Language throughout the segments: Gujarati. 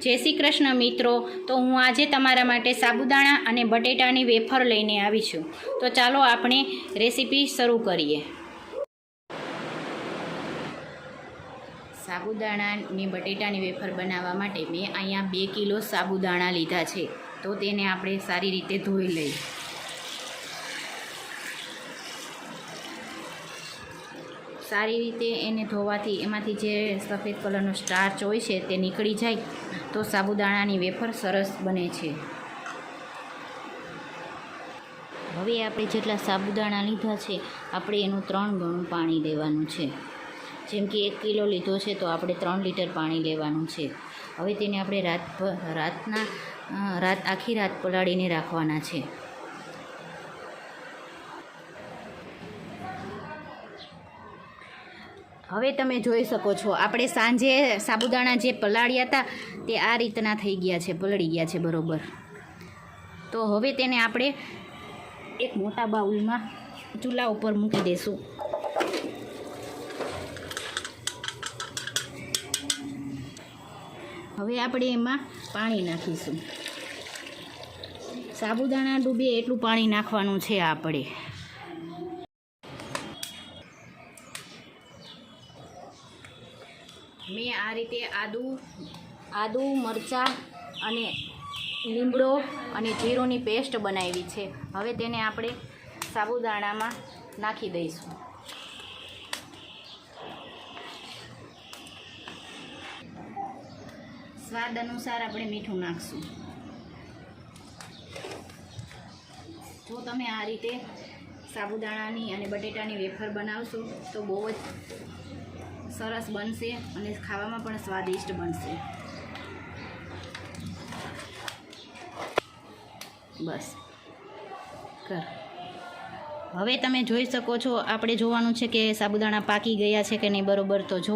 જય શ્રી કૃષ્ણ મિત્રો। તો હું આજે તમારા માટે સાબુદાણા અને બટેટાની વેફર લઈને આવી છું। તો ચાલો આપણે રેસીપી શરૂ કરીએ। સાબુદાણાની બટેટાની વેફર બનાવવા માટે મેં અહીંયા 2 કિલો સાબુદાણા લીધા છે। તો તેને આપણે સારી રીતે ધોઈ લઈએ। સારી રીતે એને ધોવાથી એમાંથી જે સફેદ કલરનો સ્ટાર્ચ હોય છે તે નીકળી જાય તો સાબુદાણાની વેફર સરસ બને છે। હવે આપણે જેટલા સાબુદાણા લીધા છે આપણે એનું 3 ગણું પાણી લેવાનું છે। જેમ કે 1 કિલો લીધો છે તો આપણે 3 લીટર પાણી લેવાનું છે। હવે તેને આપણે આખી રાત પલાળીને રાખવાના છે। હવે તમે જોઈ શકો છો આપણે સાંજે સાબુદાણા જે પલાળ્યા હતા તે આ રીતના થઈ ગયા છે, પલળી ગયા છે બરોબર। તો હવે તેને આપણે એક મોટા બાઉલમાં ચૂલા ઉપર મૂકી દઈશું। હવે આપણે એમાં પાણી નાખીશું। સાબુદાણા ડૂબે એટલું પાણી નાખવાનું છે આપણે। મેં આ રીતે આદુ મરચાં અને લીમડો અને જીરુંની પેસ્ટ બનાવી છે। હવે તેને આપણે સાબુદાણામાં નાખી દઈશું। સ્વાદ અનુસાર આપણે મીઠું નાખશું। જો તમે આ રીતે સાબુદાણાની અને બટેટાની વેફર બનાવશો તો બહુ જ સરસ બનશે અને ખાવામાં પણ સ્વાદિષ્ટ બનશે। બસ હવે તમે જોઈ શકો છો, આપણે જોવાનું છે કે સાબુદાણા પાકી ગયા છે કે નહીં બરોબર। તો જો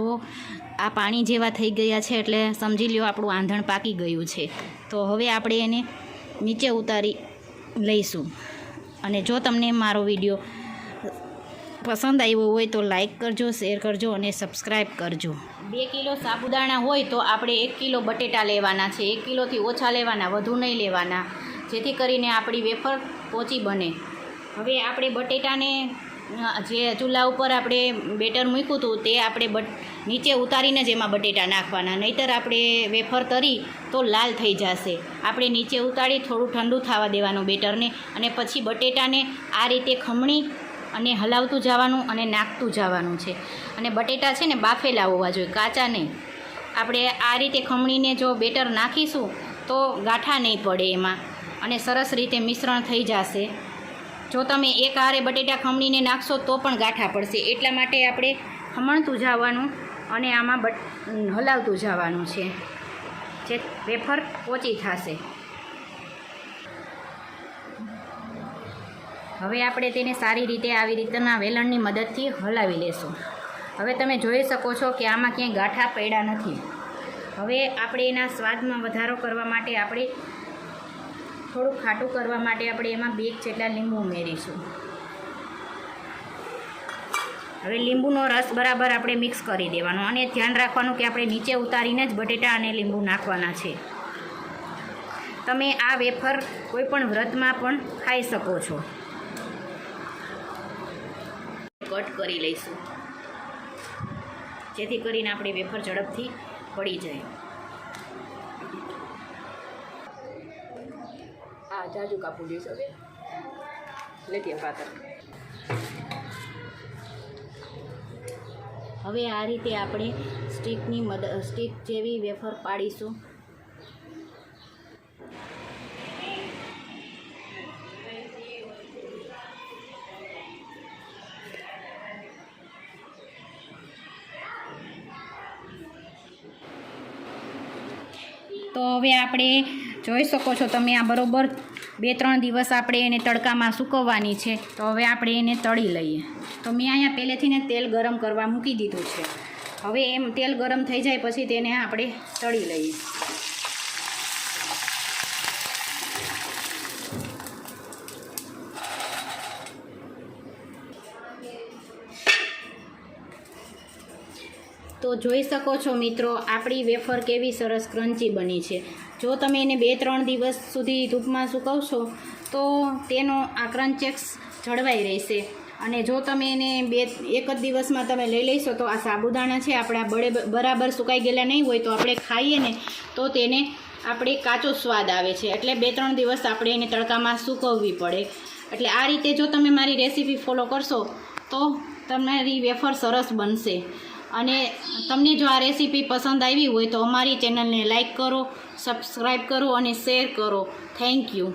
આ પાણી જેવા થઈ ગયા છે એટલે સમજી લ્યો આપણું આંધણ પાકી ગયું છે। તો હવે આપણે એને નીચે ઉતારી લઈશું। અને જો તમને મારો વિડીયો પસંદ આવ્યો હોય તો લાઈક કરજો, શેર કરજો અને સબસ્ક્રાઈબ કરજો। 2 કિલો સાબુદાણા હોય તો આપણે 1 કિલો બટેટા લેવાના છે। 1 કિલોથી ઓછા લેવાના, વધુ નહીં લેવાના, જેથી કરીને આપણી વેફર પોચી બને। હવે આપણે બટેટાને જે ચૂલા ઉપર આપણે બેટર મૂક્યું હતું તે આપણે નીચે ઉતારીને જ એમાં બટેટા નાખવાના, નહીંતર આપણે વેફર તરી તો લાલ થઈ જશે। આપણે નીચે ઉતારી થોડું ઠંડુ થવા દેવાનું બેટરને, અને પછી બટેટાને આ રીતે ખમણી અને હલાવતું જવાનું અને નાખતું જવાનું છે। અને બટેટા છે ને બાફેલા હોવા જોઈએ, કાચા નહીં। આપણે આ રીતે ખમણીને જો બેટર નાખીશું તો ગાંઠા નહીં પડે એમાં, અને સરસ રીતે મિશ્રણ થઈ જશે। જો તમે એક હારે બટેટા ખમણીને નાખશો તો પણ ગાંઠા પડશે, એટલા માટે આપણે ખમણતું જવાનું અને આમાં હલાવતું જવાનું છે, જે વેફર પોચી થશે। હવે આપણે તેને સારી રીતે આવી રીતના વેલણની મદદથી હલાવી લેશું। હવે તમે જોઈ શકો છો કે આમાં ક્યાંય ગાંઠા પડ્યા નથી। હવે આપણે એના સ્વાદમાં વધારો કરવા માટે આપણે થોડુંક ખાટું કરવા માટે આપણે એમાં 2 જેટલા લીંબુ ઉમેરીશું। હવે લીંબુનો રસ બરાબર આપણે મિક્સ કરી દેવાનો, અને ધ્યાન રાખવાનું કે આપણે નીચે ઉતારીને જ બટેટા અને લીંબુ નાખવાના છે। તમે આ વેફર કોઈ પણ વ્રતમાં પણ ખાઈ શકો છો। કટ કરી લઈશું જેથી કરીને આપણી વેફર ઝડપથી પડી જાય। આ જાજુ કાપું દઈશ હવે લેતી પાતર। હવે આ રીતે આપણે સ્ટીક જેવી વેફર પાડીશું। તો હવે આપણે જોઈ શકો છો તમે, આ બરોબર 2-3 દિવસ આપણે એને તડકામાં સૂકવવાની છે। તો હવે આપણે એને તળી લઈએ। તો મેં અહીંયા પહેલેથી ને તેલ ગરમ કરવા મૂકી દીધું છે। હવે એમ તેલ ગરમ થઈ જાય પછી તેને આપણે તળી લઈએ। તો જોઈ શકો છો મિત્રો, આપણી વેફર કેવી સરસ ક્રન્ચી બની છે. જો તમે એને 2-3 દિવસ સુધી ધૂપમાં સુકવશો તો તેનો આ ક્રન્ચેક્સ જળવાઈ રહેશે. અને જો તમે એને 1 જ દિવસમાં તમે લઈ લેશો તો આ સાબુદાણા છે આપણા બરાબર સુકાઈ ગયેલા નહીં હોય તો આપણે ખાઈએ ને તો તેને આપણે કાચો સ્વાદ આવે છે. એટલે 2-3 દિવસ આપણે એને તડકામાં સૂકવવી પડે. એટલે આ રીતે જો તમે મારી રેસીપી ફોલો કરશો તો તમારી વેફર સરસ બનશે. અને તમને જો આ રેસીપી પસંદ આવી હોય તો અમારી ચેનલને લાઈક કરો, સબસ્ક્રાઈબ કરો અને શેર કરો. Thank you.